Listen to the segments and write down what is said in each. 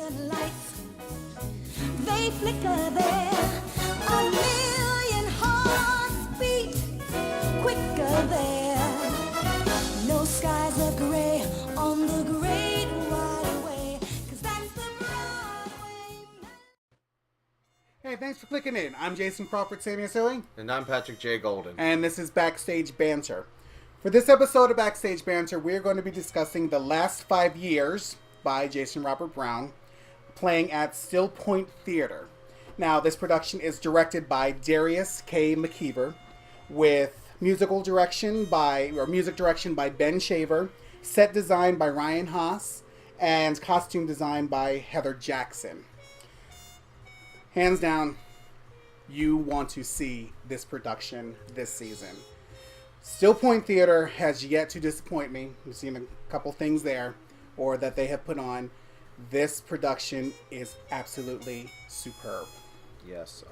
million lights, they flicker there. A million hearts beat quicker there. No skies are gray on the great wide way, 'cause that's the Broadway. Hey, thanks for clicking in. I'm Jason Crawford, Samios-Uy. And I'm Patrick J. Golden. And this is Backstage Banter. For this episode of Backstage Banter, we're going to be discussing The Last 5 Years by Jason Robert Brown, playing at StillPointe Theater. Now, this production is directed by Darius K. McKeever, with music direction by Ben Shaver, set design by Ryan Haas, and costume design by Heather Jackson. Hands down, you want to see this production this season. StillPointe Theater has yet to disappoint me. We've seen a couple things there, or that they have put on. This production is absolutely superb. Yes.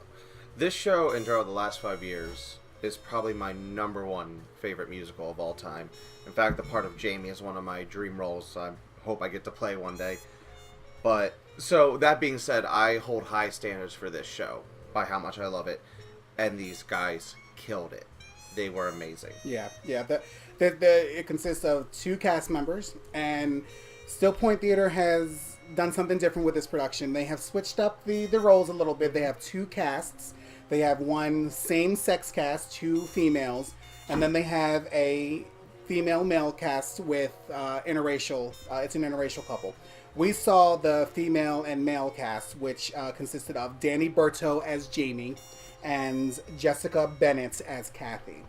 This show, in general, the last 5 years, is probably my number one favorite musical of all time. In fact, the part of Jamie is one of my dream roles. I hope I get to play one day. But, so, that being said, I hold high standards for this show by how much I love it. And these guys killed it. They were amazing. Yeah. It consists of 2 cast members, and StillPointe Theater has done something different with this production. They have switched up the roles a little bit. They have 2 casts. They have one same-sex cast, 2 females, and then they have a female-male cast with interracial. It's an interracial couple. We saw the female and male cast, which consisted of Danny Berto as Jamie and Jessica Bennett as Kathy.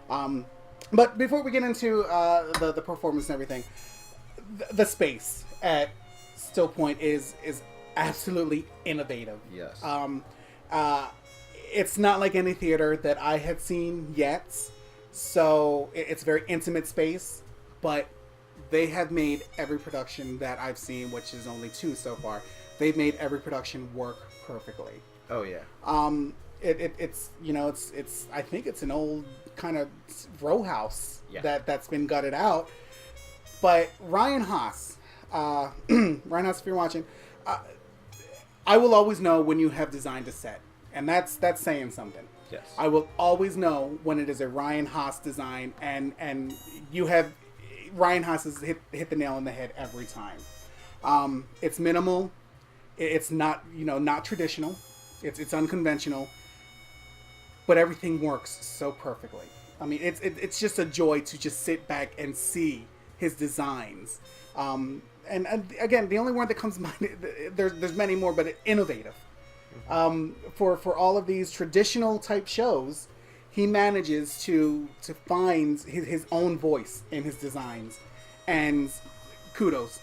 But before we get into the performance and everything, the space at StillPointe is absolutely innovative. Yes. It's not like any theater that I had seen yet, so it's a very intimate space, but they have made every production that I've seen, which is only 2 so far, they've made every production work perfectly. Oh, yeah. It's I think it's an old kind of row house that's been gutted out. But Ryan Haas, if you're watching, I will always know when you have designed a set, and that's saying something. Yes. I will always know when it is a Ryan Haas design, and you have Ryan Haas has hit the nail on the head every time. It's minimal. It's not not traditional. It's unconventional, but everything works so perfectly. I mean, it's just a joy to just sit back and see his designs. And again, the only word that comes to mind, there's many more, but innovative. For all of these traditional type shows, he manages to find his own voice in his designs, and kudos.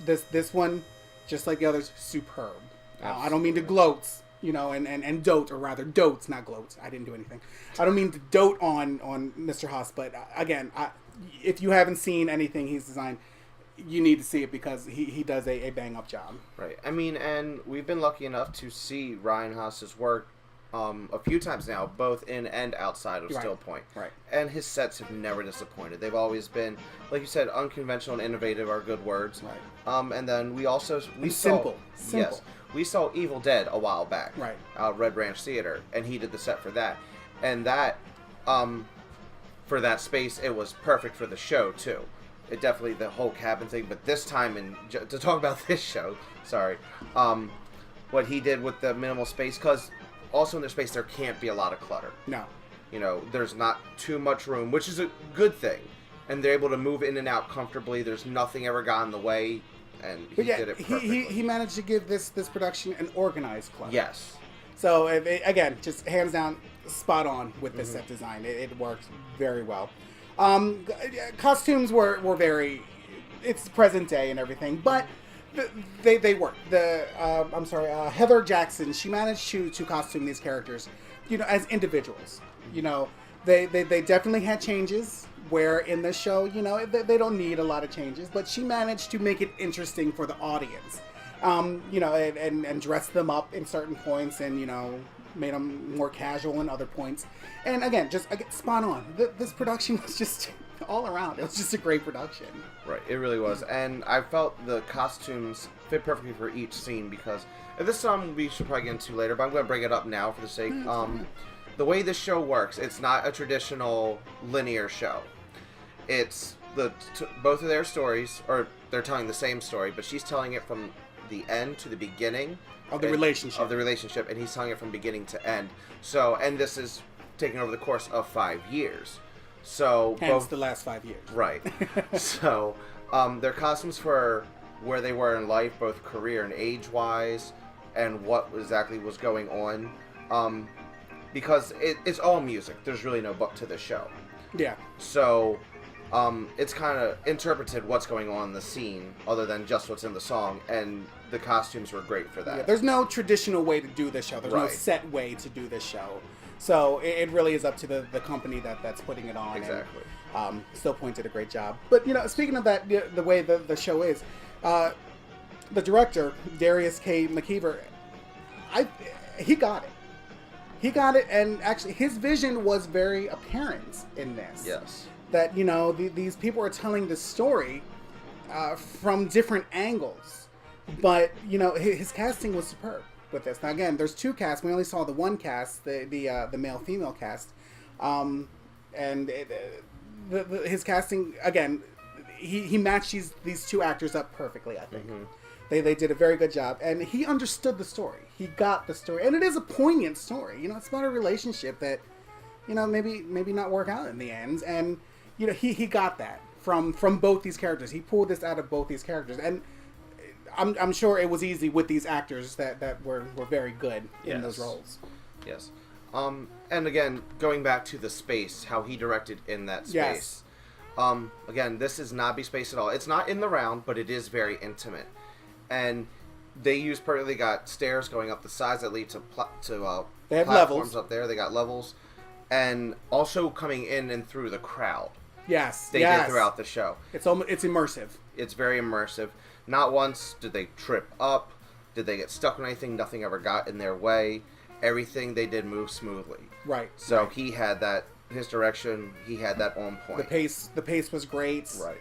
This one, just like the others, superb. I don't mean to gloat. And dote, or rather dotes, not gloats. I didn't do anything. I don't mean to dote on Mr. Haas, but again, if you haven't seen anything he's designed, you need to see it, because he does a bang-up job. Right. I mean, and we've been lucky enough to see Ryan Haas's work a few times now, both in and outside of StillPointe. Right. And his sets have never disappointed. They've always been, like you said, unconventional and innovative are good words. Right. And then we saw simple. Yes. We saw Evil Dead a while back. Right. Red Ranch Theater, and he did the set for that. And that, for that space, it was perfect for the show, too. It definitely, the whole cabin thing, but this time, to talk about this show, what he did with the minimal space, because also in their space, there can't be a lot of clutter. No. There's not too much room, which is a good thing. And they're able to move in and out comfortably. There's nothing ever got in the way. And he did it perfectly. He managed to give this production an organized club. Yes. So, again, just hands down, spot on with this set design. It works very well. Costumes were very... It's present day and everything, but they work. Heather Jackson, she managed to costume these characters, as individuals. They definitely had changes, where in the show, they don't need a lot of changes, but she managed to make it interesting for the audience. And dress them up in certain points, and made them more casual in other points. And again, spot on. This production was just all around, it was just a great production. Right, it really was. And I felt the costumes fit perfectly for each scene because and this song we should probably get into later, but I'm going to bring it up now for the sake. The way this show works, it's not a traditional linear show. It's both of their stories, or they're telling the same story, but she's telling it from the end to the beginning Of the relationship. Of the relationship, and he's telling it from beginning to end. So, and this is taking over the course of 5 years. So Hence the last 5 years. Right. So, their costumes for where they were in life, both career and age-wise, and what exactly was going on. Because it's all music. There's really no book to the show. Yeah. So, it's kind of interpreted what's going on in the scene, other than just what's in the song, and the costumes were great for that. Yeah, there's no traditional way to do this show. There's no Right. set way to do this show. So it really is up to the company that's putting it on. Exactly. And, StillPointe did a great job. But, speaking of that, the way the show is, the director, Darius K. McKeever, he got it. He got it, and actually his vision was very apparent in this. Yes. That, these people are telling the story from different angles. But, his casting was superb with this. Now, again, there's 2 casts. We only saw the 1 cast, the male-female cast. His casting, again, he matched these 2 actors up perfectly, I think. They did a very good job. And he understood the story. He got the story. And it is a poignant story. It's about a relationship that, maybe not work out in the end. And, he got that from both these characters. He pulled this out of both these characters. And I'm sure it was easy with these actors that were very good in those roles. Yes. And again, going back to the space, how he directed in that space. Yes. Again, this is not be space at all. It's not in the round, but it is very intimate. And they got stairs going up the sides that lead to they have platforms levels up there. They got levels. And also coming in and through the crowd. Yes. They did throughout the show. It's immersive. It's very immersive. Not once did they trip up, did they get stuck on anything, nothing ever got in their way. Everything they did moved smoothly. Right. So he had that, his direction, he had that on point. The pace was great. Right.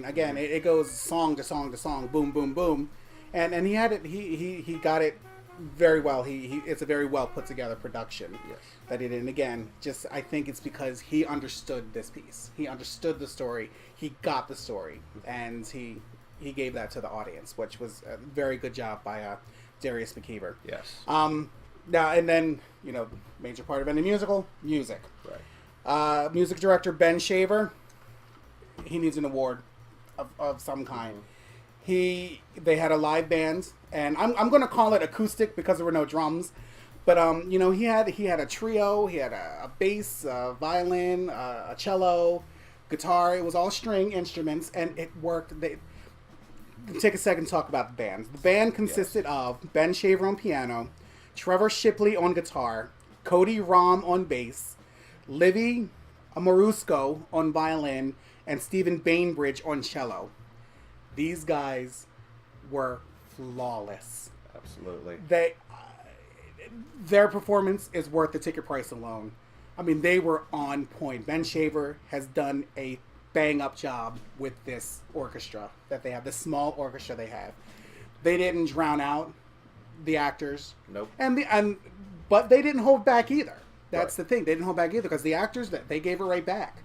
Again, it goes song to song to song, boom, boom, boom. And he had it, he got it very well. It's a very well put together production. Yes. That he did. And again, I think it's because he understood this piece. He understood the story. He got the story. And he gave that to the audience, which was a very good job by Darius McKeever. Yes. Now, and then, major part of any musical, music. Right. Music director Ben Shaver, he needs an award of some kind. They had a live band, and I'm going to call it acoustic because there were no drums. But, he had a trio, he had a bass, a violin, a cello, guitar. It was all string instruments, and it worked. Take a second to talk about the band. The band consisted of Ben Shaver on piano, Trevor Shipley on guitar, Cody Rom on bass, Livy Amorusko on violin, and Stephen Bainbridge on cello. These guys were flawless. Absolutely. Their performance is worth the ticket price alone. I mean, they were on point. Ben Shaver has done a bang-up job with this orchestra that they have, this small orchestra they have. They didn't drown out the actors. Nope. But they didn't hold back either. That's Right. the thing. They didn't hold back either because the actors, they gave it right back.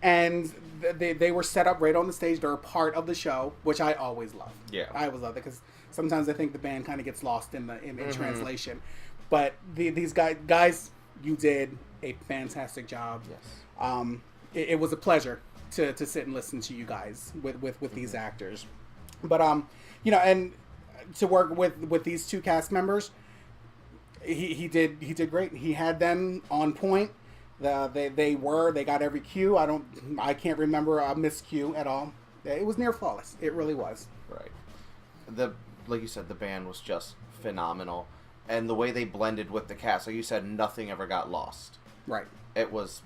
And they were set up right on the stage. They're a part of the show, which I always love. Yeah. I always love it because sometimes I think the band kind of gets lost in translation. But these guys, you did a fantastic job. Yes. It was a pleasure to sit and listen to you guys with these actors. But and to work with these 2 cast members, he did great. He had them on point. They got every cue. I can't remember a miscue at all. It was near flawless. It really was. Right. Like you said, the band was just phenomenal, and the way they blended with the cast, like you said, nothing ever got lost. Right. It was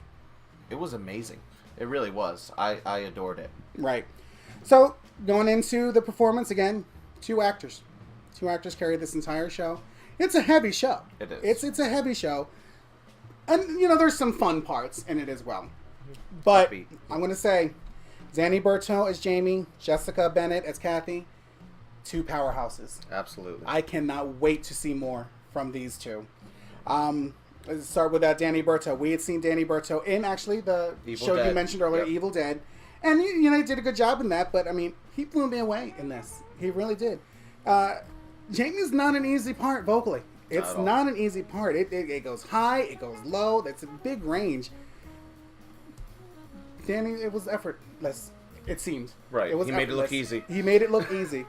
amazing. It really was. I adored it. Right. So going into the performance again, 2 actors. 2 actors carried this entire show. It's a heavy show. It is. It's a heavy show. And, there's some fun parts in it as well. But Upbeat. I'm going to say Danny Berto as Jamie, Jessica Bennett as Kathy, two powerhouses. Absolutely. I cannot wait to see more from these two. Let's start with Danny Berto. We had seen Danny Berto in actually the Evil show you Dead. mentioned earlier, Yep. Evil Dead. And, you know, he did a good job in that, but, I mean, he blew me away in this. He really did. Jamie's not an easy part vocally. It's at all. not an easy part. It goes high, it goes low. That's a big range. Danny, it was effortless. It seemed. Right. It was He made it look effortless. easy. He made it look easy,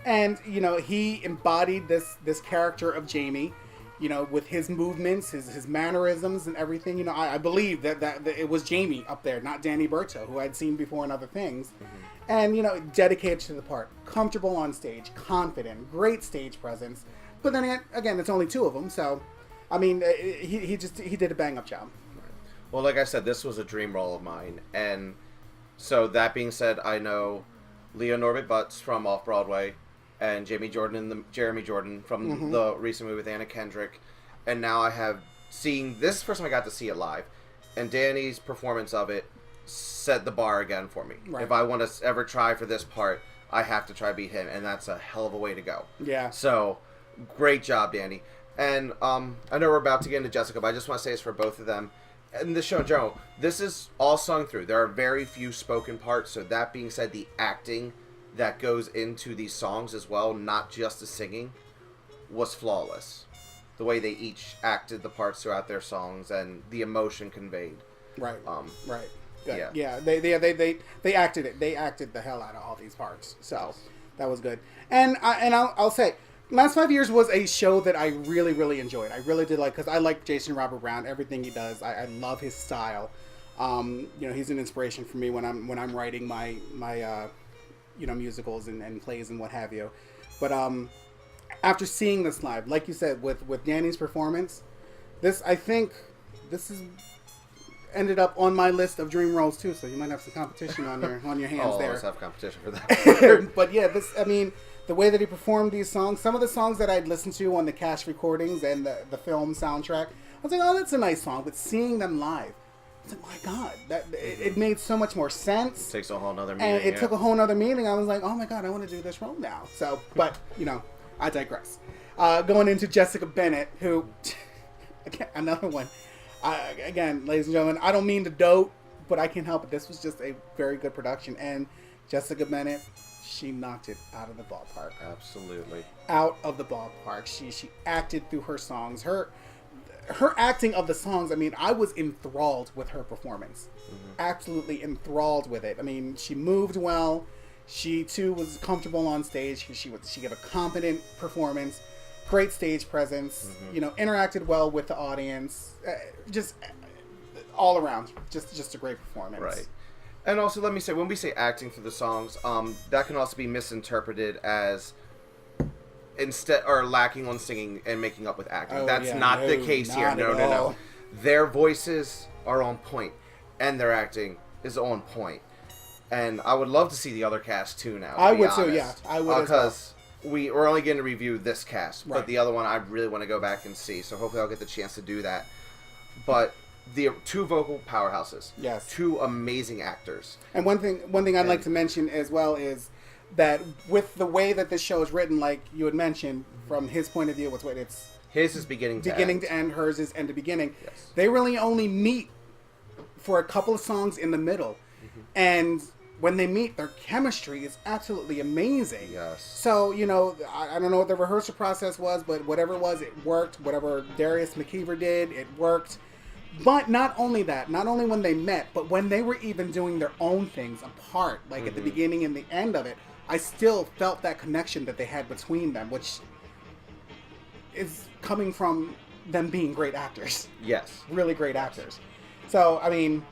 and you know he embodied this character of Jamie. You know, with his movements, his mannerisms, and everything. You know, I believe that it was Jamie up there, not Danny Berto, who I'd seen before in other things. And you know, dedicated to the part, comfortable on stage, confident, great stage presence. But then again, it's only two of them, so I mean, he did a bang up job. Well, like I said, this was a dream role of mine, and so that being said, I know Leo Norbert Butts from Off Broadway, and Jeremy Jordan from the recent movie with Anna Kendrick, and now I have seen this is the first time I got to see it live, and Danny's performance of it set the bar again for me. Right. If I want to ever try for this part, I have to try beat him, and that's a hell of a way to go. Yeah. So, great job, Danny. And I know we're about to get into Jessica, but I just want to say this for both of them. And the show in general, this is all sung through. There are very few spoken parts. So that being said, the acting that goes into these songs as well, not just the singing, was flawless. The way they each acted the parts throughout their songs and the emotion conveyed. Right. Right. Good. Yeah. Yeah. They acted it. They acted the hell out of all these parts. So that was good. And I'll say, Last 5 Years was a show that I really, really enjoyed. I really did like, because I like Jason Robert Brown, everything he does. I love his style. You know, he's an inspiration for me when I'm writing my you know, musicals and plays and what have you. But after seeing this live, like you said, with Danny's performance, I think this is ended up on my list of dream roles too. So you might have some competition on your hands Oh, there. let's have competition for that. But yeah, I mean, the way that he performed these songs, some of the songs that I'd listened to on the cast recordings and the film soundtrack, I was like, oh, that's a nice song. But seeing them live, I was like, my God, it made so much more sense. Takes a whole nother meaning. And it took a whole nother meaning. I was like, oh my God, I want to do this role now. So, but, you know, I digress. Going into Jessica Bennett, who, again, another one. Again, ladies and gentlemen, I don't mean to dote, but I can't help it. This was just a very good production. And Jessica Bennett, she knocked it out of the ballpark. Absolutely. Out of the ballpark. She acted through her songs. Her acting of the songs, I mean, I was enthralled with her performance. Absolutely enthralled with it. I mean, she moved well. She, too, was comfortable on stage. She gave a competent performance. Great stage presence. You know, interacted well with the audience. Just all around. Just a great performance. Right. And also, let me say, when we say acting through the songs, that can also be misinterpreted as instead or lacking on singing and making up with acting. Oh, That's yeah, not the no, case here. not No, at no, all. no. Their voices are on point, and their acting is on point. And I would love to see the other cast too now. I to be would too, honest. yeah. I would as well. Because we're only going to review this cast, Right. but the other one I really want to go back and see. So hopefully I'll get the chance to do that. But the two vocal powerhouses. Yes. Two amazing actors. And one thing I'd like to mention as well is that with the way that this show is written, like you had mentioned, from his point of view, it's His is beginning to beginning end. to end, hers is end to beginning. Yes. They really only meet for a couple of songs in the middle. And when they meet, their chemistry is absolutely amazing. Yes. So, you know, I don't know what the rehearsal process was, but whatever it was, it worked. Whatever Darius McKeever did, it worked. But not only that, not only when they met, but when they were even doing their own things apart, like at the beginning and the end of it, I still felt that connection that they had between them, which is coming from them being great actors. Yes. Really great actors. So, I mean,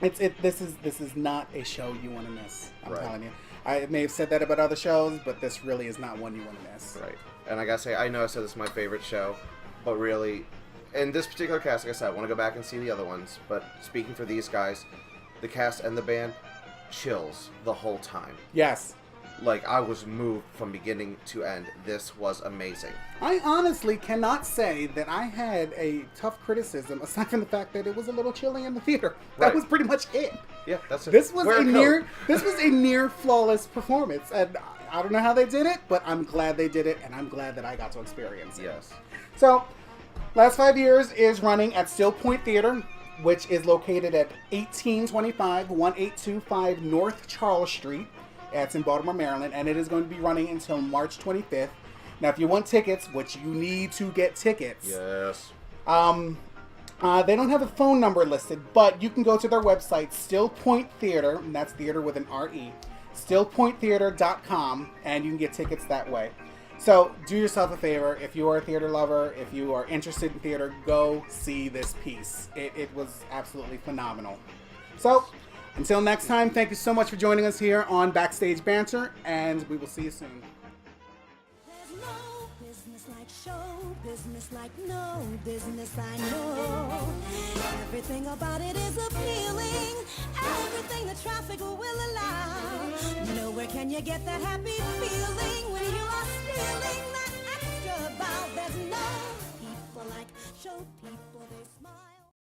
this is not a show you want to miss. I'm Right. telling you. I may have said that about other shows, but this really is not one you want to miss. Right. And I gotta say, I know I said this is my favorite show, but really, in this particular cast, like I said, I want to go back and see the other ones. But speaking for these guys, the cast and the band, chills the whole time. Yes. Like, I was moved from beginning to end. This was amazing. I honestly cannot say that I had a tough criticism, aside from the fact that it was a little chilly in the theater. That Right. was pretty much it. Yeah, that's it. This was Wear a coat. near flawless performance, and I don't know how they did it, but I'm glad they did it, and I'm glad that I got to experience it. Yes. So, last 5 years is running at StillPointe Theater, which is located at 1825 1825 North Charles Street. It's in Baltimore, Maryland, and it is going to be running until March 25th. Now, if you want tickets, which you need to get tickets, Yes. they don't have a phone number listed, but you can go to their website, StillPointe Theater, and that's theater with an R-E, StillPointeTheater.com, and you can get tickets that way. So, do yourself a favor. If you are a theater lover, if you are interested in theater, go see this piece. It was absolutely phenomenal. So, until next time, thank you so much for joining us here on Backstage Banter, and we will see you soon. There's no business like show business, like no business I know. Everything about it is appealing, everything the traffic will allow. Nowhere can you get that happy feeling when you are stealing that extra bow. There's no people like show people, they smile.